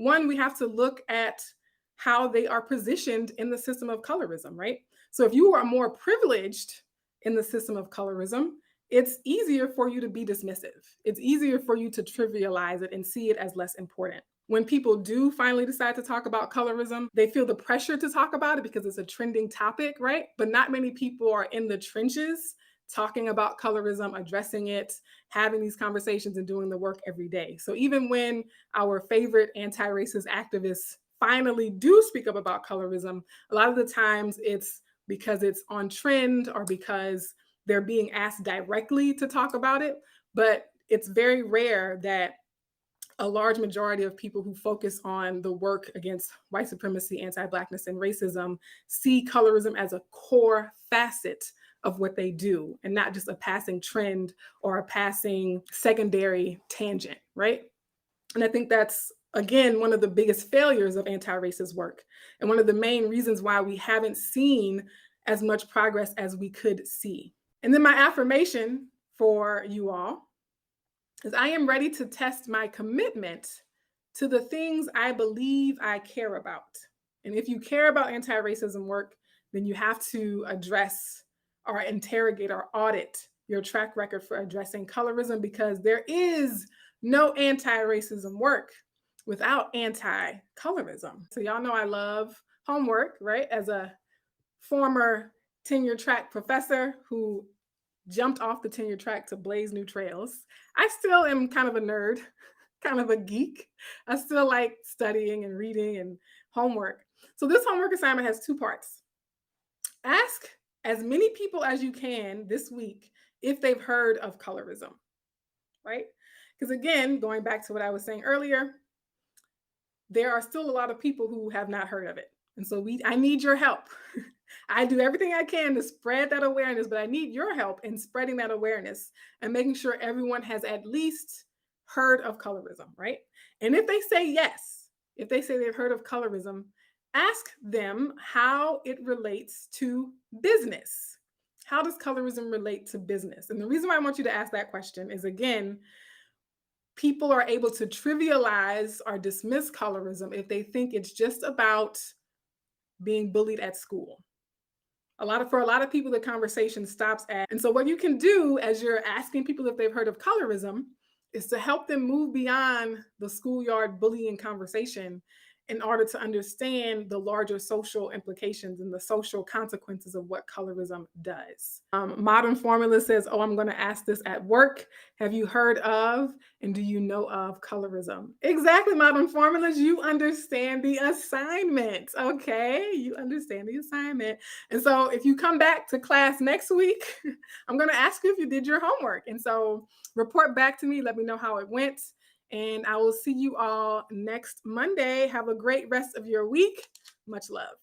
one, we have to look at how they are positioned in the system of colorism, right? So if you are more privileged in the system of colorism, it's easier for you to be dismissive. It's easier for you to trivialize it and see it as less important. When people do finally decide to talk about colorism, they feel the pressure to talk about it because it's a trending topic, right? But not many people are in the trenches talking about colorism, addressing it, having these conversations, and doing the work every day. So even when our favorite anti-racist activists finally do speak up about colorism, a lot of the times it's because it's on trend or because they're being asked directly to talk about it. But it's very rare that a large majority of people who focus on the work against white supremacy, anti-Blackness, and racism see colorism as a core facet of what they do and not just a passing trend or a passing secondary tangent, right? And I think that's, again, one of the biggest failures of anti-racist work and one of the main reasons why we haven't seen as much progress as we could see. And then my affirmation for you all is I am ready to test my commitment to the things I believe I care about. And if you care about anti-racism work, then you have to address or interrogate or audit your track record for addressing colorism, because there is no anti-racism work without anti-colorism. So y'all know I love homework, right? As a former tenure track professor who jumped off the tenure track to blaze new trails, I still am kind of a nerd, kind of a geek. I still like studying and reading and homework. So this homework assignment has two parts. Ask as many people as you can this week if they've heard of colorism, right? Because again, going back to what I was saying earlier, there are still a lot of people who have not heard of it. And so I need your help. I do everything I can to spread that awareness, but I need your help in spreading that awareness and making sure everyone has at least heard of colorism, right? And if they say yes, if they say they've heard of colorism, ask them how it relates to business. How does colorism relate to business? And the reason why I want you to ask that question is, again, people are able to trivialize or dismiss colorism if they think it's just about being bullied at school. For a lot of people, the conversation stops at, and so what you can do as you're asking people if they've heard of colorism is to help them move beyond the schoolyard bullying conversation in order to understand the larger social implications and the social consequences of what colorism does. Modern Formula says, oh, I'm going to ask this at work. Have you heard of and do you know of colorism? Exactly, Modern Formulas. You understand the assignment, okay? You understand the assignment. And so if you come back to class next week, I'm going to ask you if you did your homework. And so report back to me. Let me know how it went. And I will see you all next Monday. Have a great rest of your week. Much love.